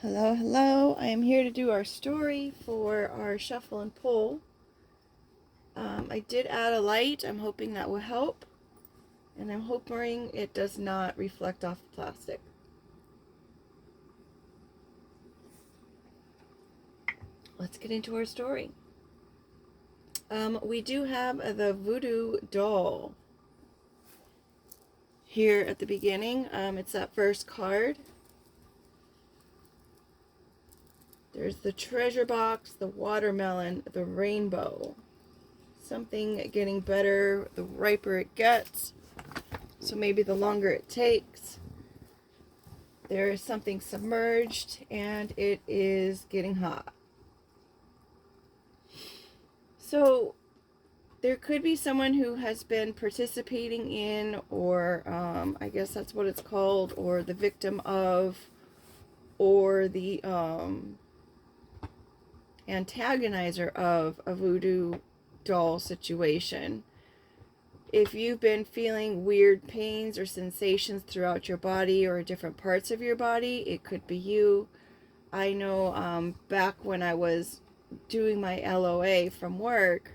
Hello, hello. I am here to do our story for our shuffle and pull. I did add a light. I'm hoping that will help. And I'm hoping it does not reflect off the plastic. Let's get into our story. We do have the voodoo doll here at the beginning. It's that first card. There's the treasure box, the watermelon, the rainbow. Something getting better the riper it gets. So maybe the longer it takes. There is something submerged and it is getting hot. So there could be someone who has been participating in, or I guess that's what it's called, or the victim of, or the antagonizer of a voodoo doll situation. If you've been feeling weird pains or sensations throughout your body or different parts of your body, it could be you. I know back when I was doing my LOA from work,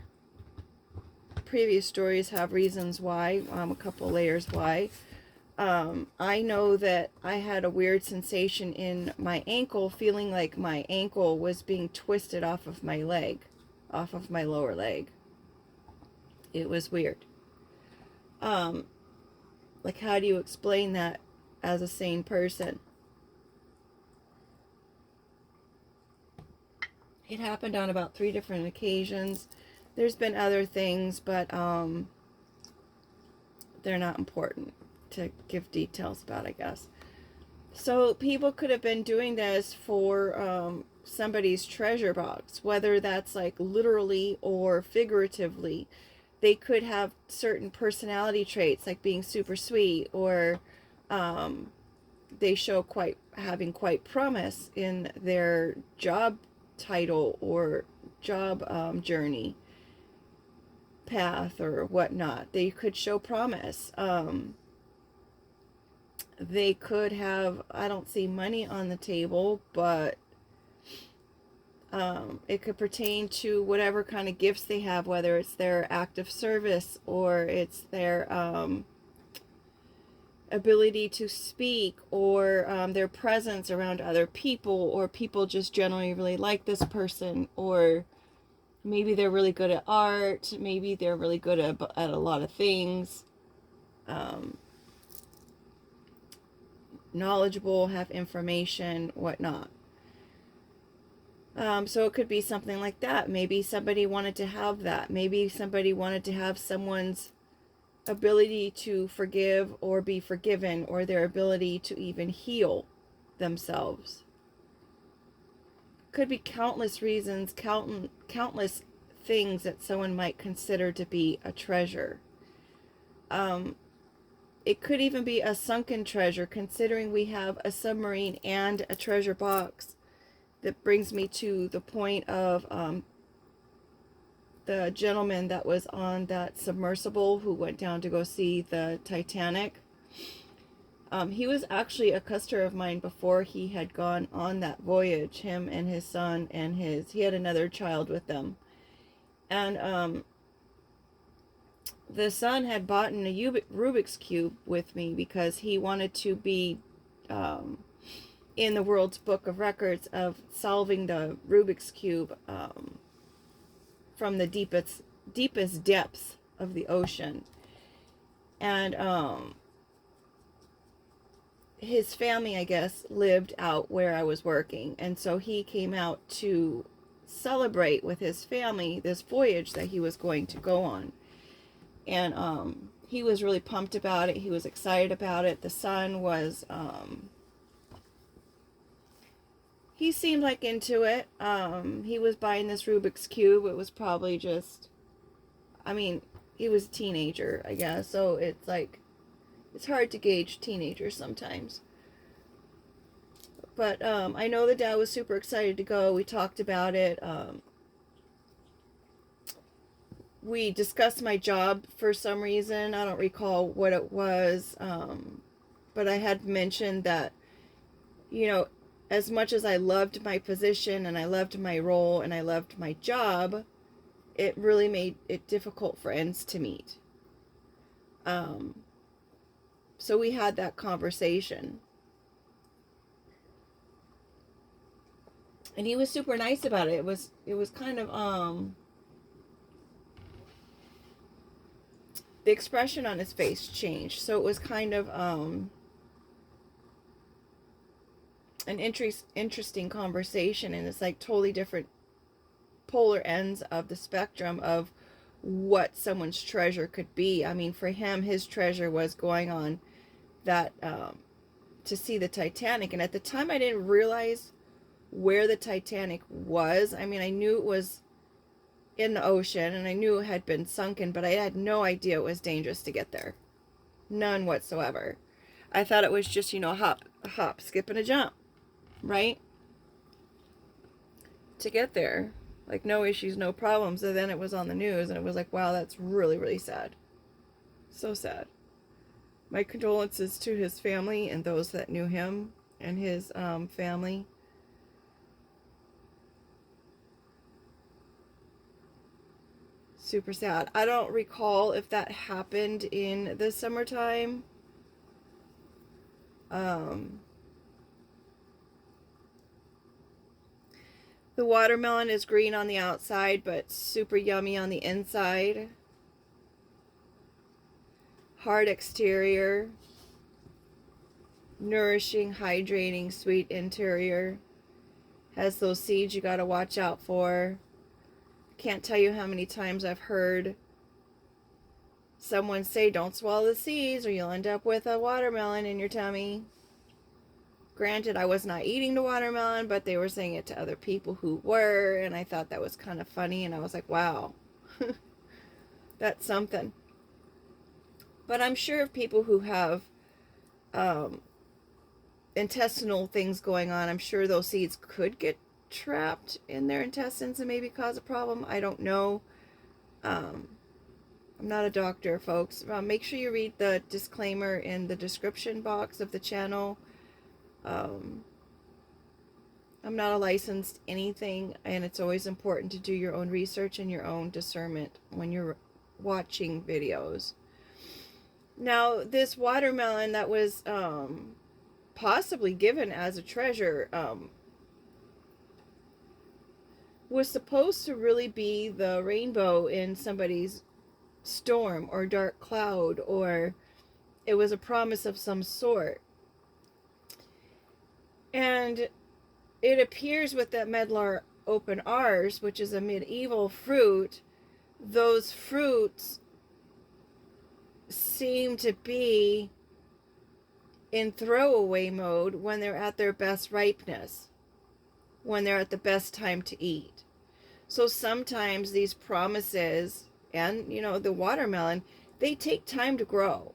previous stories have reasons why, a couple layers why. I know that I had a weird sensation in my ankle, feeling like my ankle was being twisted off of my leg, off of my lower leg. It was weird. Like, how do you explain that as a sane person? It happened on about 3 different occasions. There's been other things, but they're not important to give details about, I guess. So people could have been doing this for somebody's treasure box, whether that's like literally or figuratively. They could have certain personality traits, like being super sweet, or they show having quite promise in their job title or job journey path or whatnot. They could show promise. They could have, I don't see money on the table, but it could pertain to whatever kind of gifts they have, whether it's their act of service or it's their ability to speak, or their presence around other people, or people just generally really like this person, or maybe they're really good at art, maybe they're really good at a lot of things, knowledgeable, have information, whatnot. So it could be something like that. Maybe somebody wanted to have that. Maybe somebody wanted to have someone's ability to forgive or be forgiven, or their ability to even heal themselves. Could be countless reasons, countless things that someone might consider to be a treasure. It could even be a sunken treasure, considering we have a submarine and a treasure box. That brings me to the point of the gentleman that was on that submersible who went down to go see the Titanic. He was actually a customer of mine before he had gone on that voyage, him and his son, and he had another child with them. And the son had bought a Rubik's Cube with me because he wanted to be in the world's book of records of solving the Rubik's Cube from the deepest depths of the ocean. And his family, I guess, lived out where I was working, and so he came out to celebrate with his family this voyage that he was going to go on. And he was really pumped about it. He was excited about it. The son was he seemed like into it. He was buying this Rubik's Cube. It was probably just, I mean, he was a teenager, I guess, so it's like, it's hard to gauge teenagers sometimes. But I know the dad was super excited to go. We talked about it. We discussed my job for some reason. I don't recall what it was. But I had mentioned that, you know, as much as I loved my position and I loved my role and I loved my job, it really made it difficult for ends to meet. So we had that conversation. And he was super nice about it. It was kind of the expression on his face changed. So it was kind of an interesting conversation, and it's like totally different polar ends of the spectrum of what someone's treasure could be. I mean, for him, his treasure was going on that to see the Titanic, and at the time I didn't realize where the Titanic was. I mean, I knew it was in the ocean and I knew it had been sunken, but I had no idea it was dangerous to get there. None whatsoever. I thought it was just, a hop, skip, and a jump, right? To get there. Like, no issues, no problems. And then it was on the news, and it was like, wow, that's really, really sad. So sad. My condolences to his family and those that knew him and his family. Super sad. I don't recall if that happened in the summertime. The watermelon is green on the outside, but super yummy on the inside. Hard exterior. Nourishing, hydrating, sweet interior. Has those seeds you gotta watch out for. Can't tell you how many times I've heard someone say, don't swallow the seeds or you'll end up with a watermelon in your tummy. Granted, I was not eating the watermelon, but they were saying it to other people who were, and I thought that was kind of funny, and I was like, wow, that's something. But I'm sure of people who have intestinal things going on, I'm sure those seeds could get trapped in their intestines and maybe cause a problem. I don't know. I'm not a doctor, folks. Make sure you read the disclaimer in the description box of the channel. I'm not a licensed anything, and it's always important to do your own research and your own discernment when you're watching videos. Now, this watermelon that was possibly given as a treasure was supposed to really be the rainbow in somebody's storm or dark cloud, or it was a promise of some sort. And it appears with that medlar open R's, which is a medieval fruit, those fruits seem to be in throwaway mode when they're at their best ripeness, when they're at the best time to eat. So sometimes these promises, and the watermelon, they take time to grow.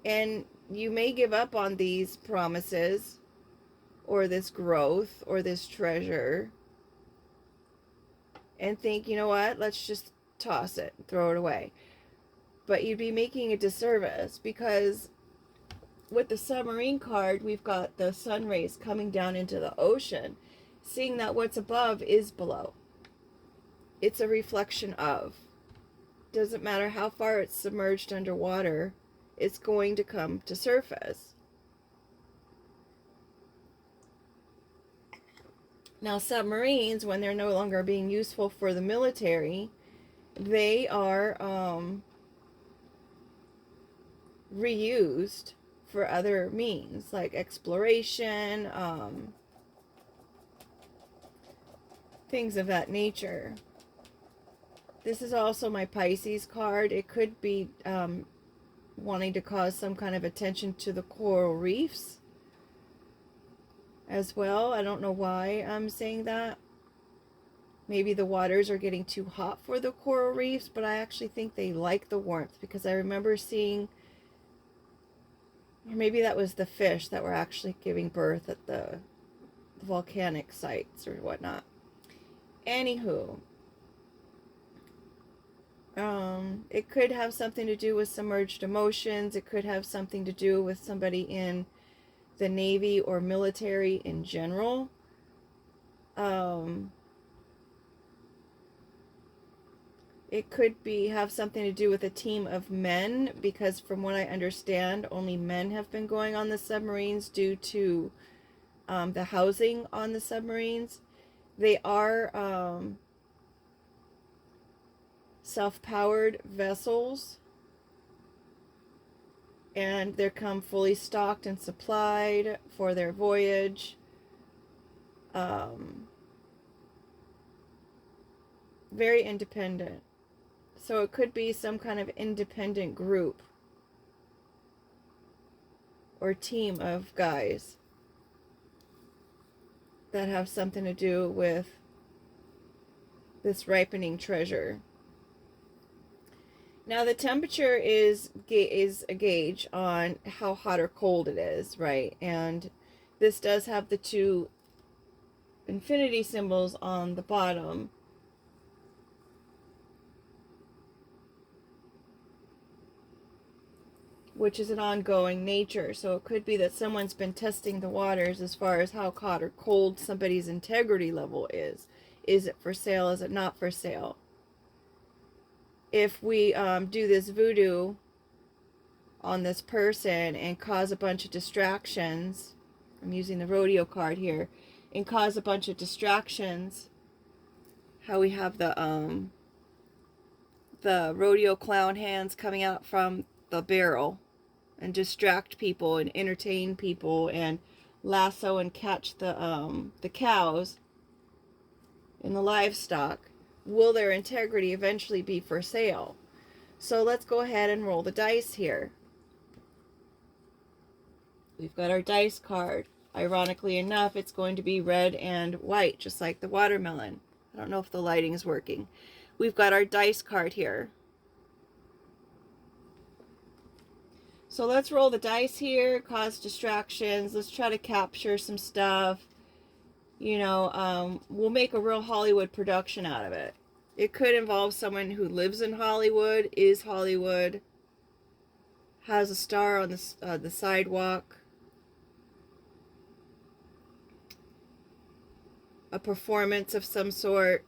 And you may give up on these promises or this growth or this treasure and think, you know what, let's just toss it, throw it away. But you'd be making a disservice, because with the submarine card, we've got the sun rays coming down into the ocean, seeing that what's above is below. It's a reflection of. Doesn't matter how far it's submerged underwater, it's going to come to surface. Now, submarines, when they're no longer being useful for the military, they are reused for other means, like exploration, things of that nature. This is also my Pisces card. It could be wanting to cause some kind of attention to the coral reefs as well. I don't know why I'm saying that. Maybe the waters are getting too hot for the coral reefs, but I actually think they like the warmth, because I remember seeing, or maybe that was the fish that were actually giving birth at the volcanic sites or whatnot. Anywho, it could have something to do with submerged emotions. It could have something to do with somebody in the Navy or military in general. It could have something to do with a team of men, because from what I understand, only men have been going on the submarines due to the housing on the submarines. They are self-powered vessels, and they come fully stocked and supplied for their voyage. Very independent. So it could be some kind of independent group or team of guys that have something to do with this ripening treasure. Now the temperature is a gauge on how hot or cold it is, right? And this does have the two infinity symbols on the bottom. Which is an ongoing nature. So it could be that someone's been testing the waters as far as how hot or cold somebody's integrity level is. Is it for sale? Is it not for sale? If we do this voodoo on this person and cause a bunch of distractions, I'm using the rodeo card here, and cause a bunch of distractions, how we have the rodeo clown hands coming out from the barrel, and distract people and entertain people and lasso and catch the cows and the livestock, will their integrity eventually be for sale? So let's go ahead and roll the dice here. We've got our dice card. Ironically enough, it's going to be red and white, just like the watermelon. I don't know if the lighting is working. We've got our dice card here. So let's roll the dice here, cause distractions. Let's try to capture some stuff. You know, we'll make a real Hollywood production out of it. It could involve someone who lives in Hollywood, is Hollywood, has a star on the sidewalk, a performance of some sort.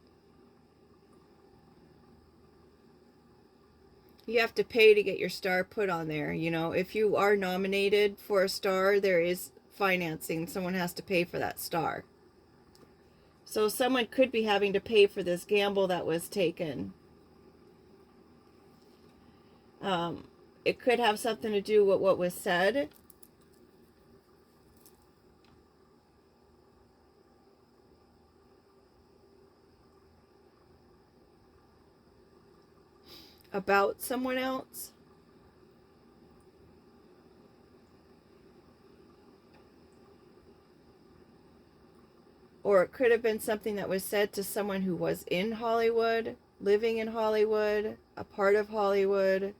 You have to pay to get your star put on there. You know, if you are nominated for a star, there is financing. Someone has to pay for that star. So someone could be having to pay for this gamble that was taken. It could have something to do with what was said. About someone else. Or it could have been something that was said to someone who was in Hollywood, living in Hollywood, a part of Hollywood.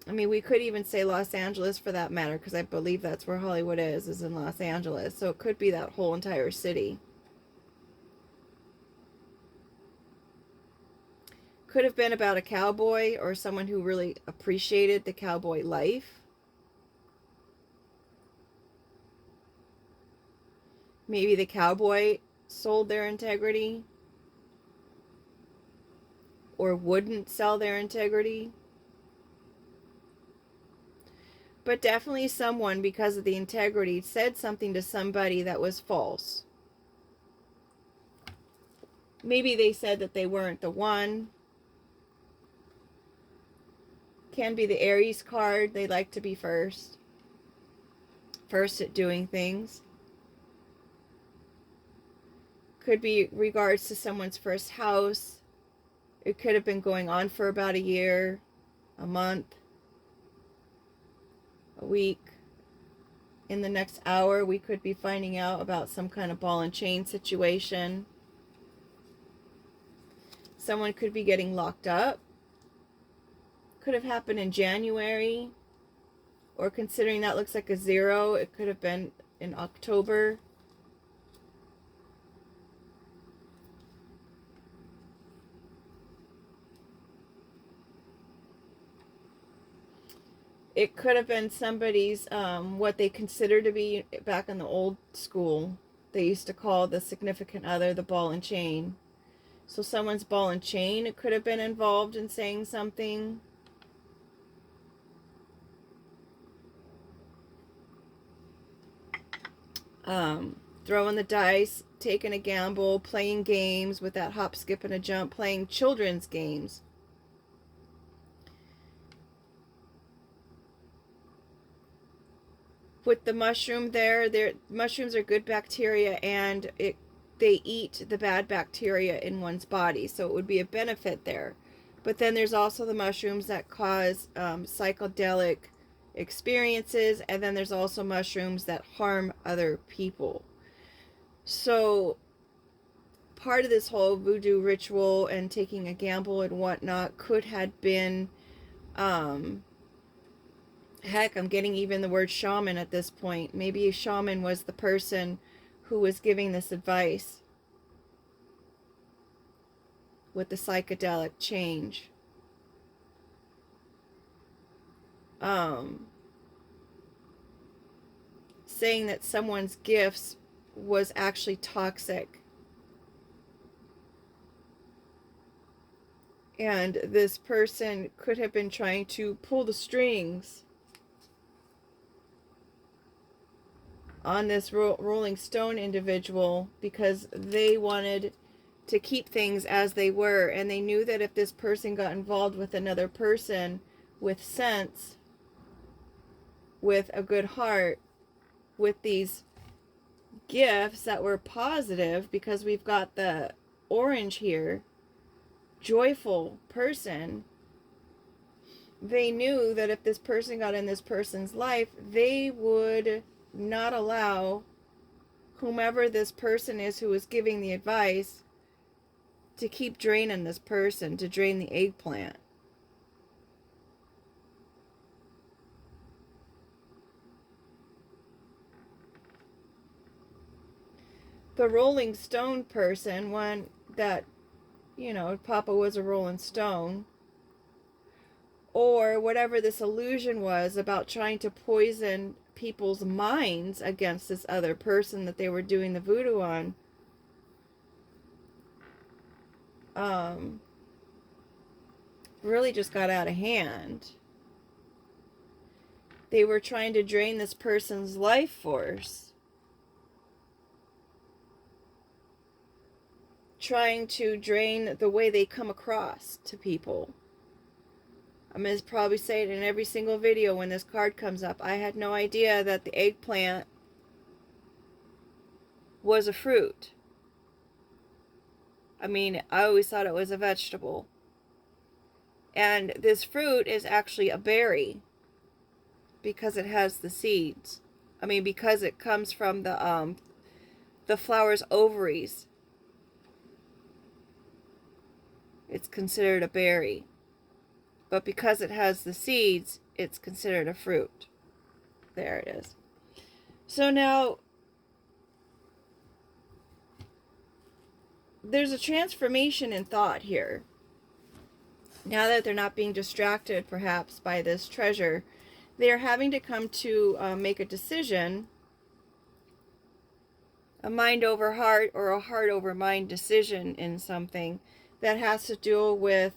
I mean, we could even say Los Angeles for that matter, because I believe that's where Hollywood is in Los Angeles. So it could be that whole entire city. Could have been about a cowboy or someone who really appreciated the cowboy life. Maybe the cowboy sold their integrity or wouldn't sell their integrity. But definitely someone, because of the integrity, said something to somebody that was false. Maybe they said that they weren't the one. Can be the Aries card. They like to be first. First at doing things. Could be regards to someone's first house. It could have been going on for about a year, a month, a week. In the next hour, we could be finding out about some kind of ball and chain situation. Someone could be getting locked up. Could have happened in January, or considering that looks like a 0, it could have been in October. it could have been somebody's, what they consider to be, back in the old school, they used to call the significant other the ball and chain. So someone's ball and chain, it could have been involved in saying something. Throwing the dice, taking a gamble, playing games with that hop, skip, and a jump, playing children's games. With the mushroom there, mushrooms are good bacteria, and they eat the bad bacteria in one's body, so it would be a benefit there. But then there's also the mushrooms that cause psychedelic experiences, and then there's also mushrooms that harm other people. So part of this whole voodoo ritual and taking a gamble and whatnot could have been, heck, I'm getting even the word shaman at this point. Maybe a shaman was the person who was giving this advice with the psychedelic change. Saying that someone's gifts was actually toxic. And this person could have been trying to pull the strings on this Rolling Stone individual because they wanted to keep things as they were, and they knew that if this person got involved with another person with sense, with a good heart, with these gifts that were positive, because we've got the orange here, joyful person, they knew that if this person got in this person's life, they would not allow whomever this person is who is giving the advice to keep draining this person, to drain the eggplant. The Rolling Stone person, one that, Papa was a Rolling Stone, or whatever this illusion was about trying to poison people's minds against this other person that they were doing the voodoo on, really just got out of hand. They were trying to drain this person's life force, trying to drain the way they come across to people. I'm going to probably say it in every single video when this card comes up. I had no idea that the eggplant was a fruit. I mean, I always thought it was a vegetable. And this fruit is actually a berry because it has the seeds. I mean, because it comes from the flower's ovaries. It's considered a berry. But because it has the seeds, it's considered a fruit. There it is. So now, there's a transformation in thought here. Now that they're not being distracted, perhaps, by this treasure, they are having to come to make a decision, a mind over heart or a heart over mind decision in something that has to do with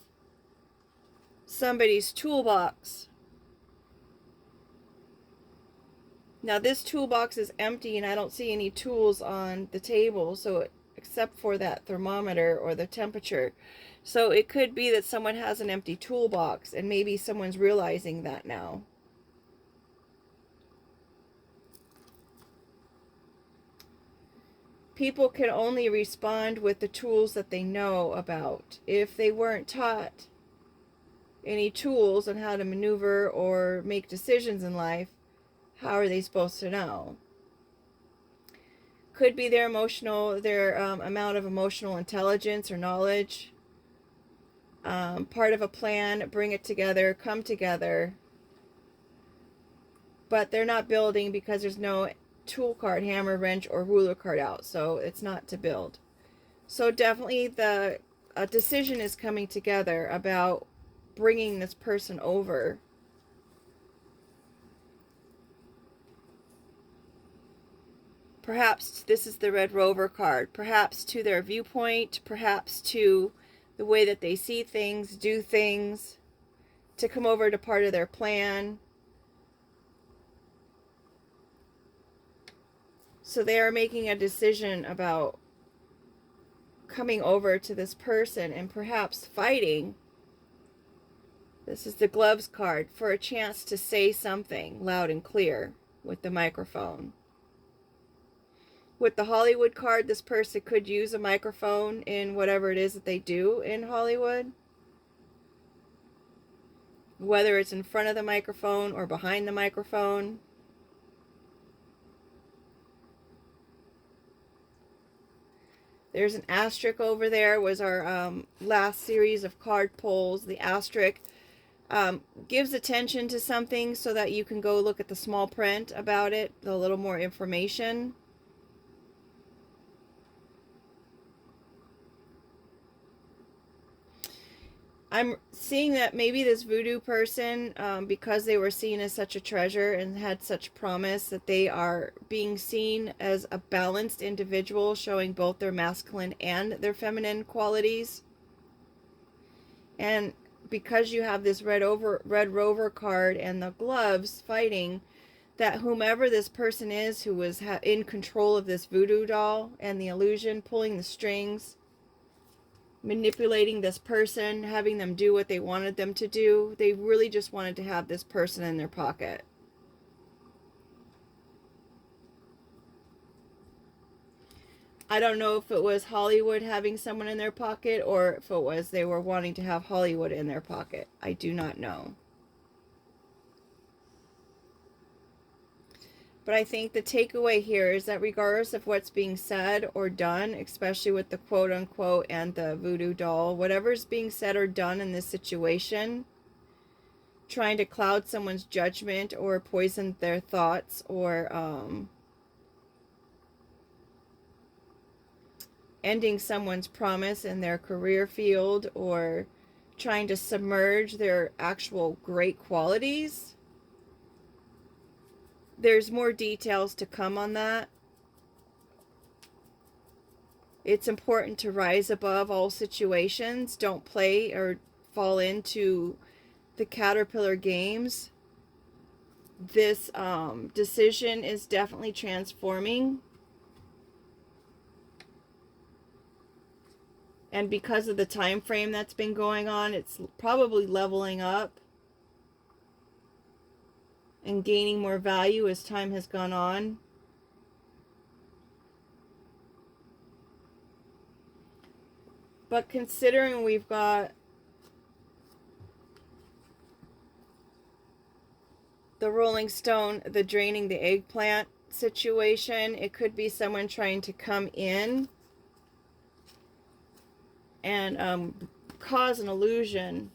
somebody's toolbox. Now this toolbox is empty and I don't see any tools on the table, so except for that thermometer or the temperature. So it could be that someone has an empty toolbox, and maybe someone's realizing that now. People can only respond with the tools that they know about. If they weren't taught any tools on how to maneuver or make decisions in life, how are they supposed to know? Could be their amount of emotional intelligence or knowledge. Part of a plan, bring it together, come together. But they're not building because there's no tool card, hammer, wrench, or ruler card out. So it's not to build. So definitely a decision is coming together about bringing this person over. Perhaps this is the Red Rover card. Perhaps to their viewpoint, perhaps to the way that they see things, do things, to come over to part of their plan. So they are making a decision about coming over to this person and perhaps fighting. This is the gloves card, for a chance to say something loud and clear with the microphone. With the Hollywood card, this person could use a microphone in whatever it is that they do in Hollywood. Whether it's in front of the microphone or behind the microphone. There's an asterisk over there, was our last series of card pulls. The asterisk gives attention to something so that you can go look at the small print about it, a little more information. I'm seeing that maybe this voodoo person, because they were seen as such a treasure and had such promise, that they are being seen as a balanced individual, showing both their masculine and their feminine qualities. And because you have this Red Rover card and the gloves fighting, that whomever this person is who was in control of this voodoo doll and the illusion, pulling the strings, manipulating this person, having them do what they wanted them to do, they really just wanted to have this person in their pocket. I don't know if it was Hollywood having someone in their pocket or if it was they were wanting to have Hollywood in their pocket. I do not know. But I think the takeaway here is that regardless of what's being said or done, especially with the quote-unquote and the voodoo doll, whatever's being said or done in this situation, trying to cloud someone's judgment or poison their thoughts or ending someone's promise in their career field or trying to submerge their actual great qualities. There's more details to come on that. It's important to rise above all situations. Don't play or fall into the caterpillar games. This decision is definitely transforming. And because of the time frame that's been going on, it's probably leveling up and gaining more value as time has gone on. But considering we've got the Rolling Stone, the draining the eggplant situation, it could be someone trying to come in and cause an illusion.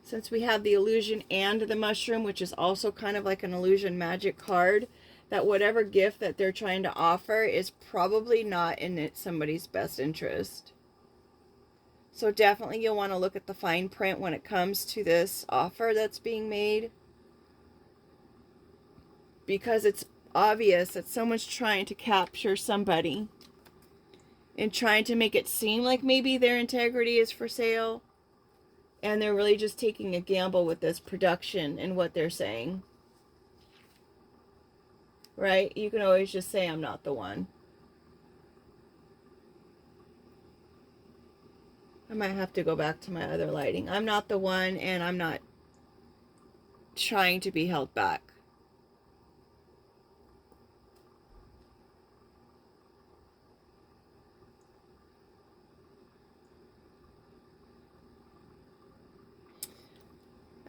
Since we have the illusion and the mushroom, which is also kind of like an illusion magic card, that whatever gift that they're trying to offer is probably not in somebody's best interest. So definitely you'll want to look at the fine print when it comes to this offer that's being made, because it's obvious that someone's trying to capture somebody and trying to make it seem like maybe their integrity is for sale. And they're really just taking a gamble with this production and what they're saying. Right? You can always just say, I'm not the one. I might have to go back to my other lighting. I'm not the one, and I'm not trying to be held back.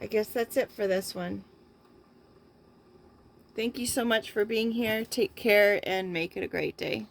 I guess that's it for this one. Thank you so much for being here. Take care and make it a great day.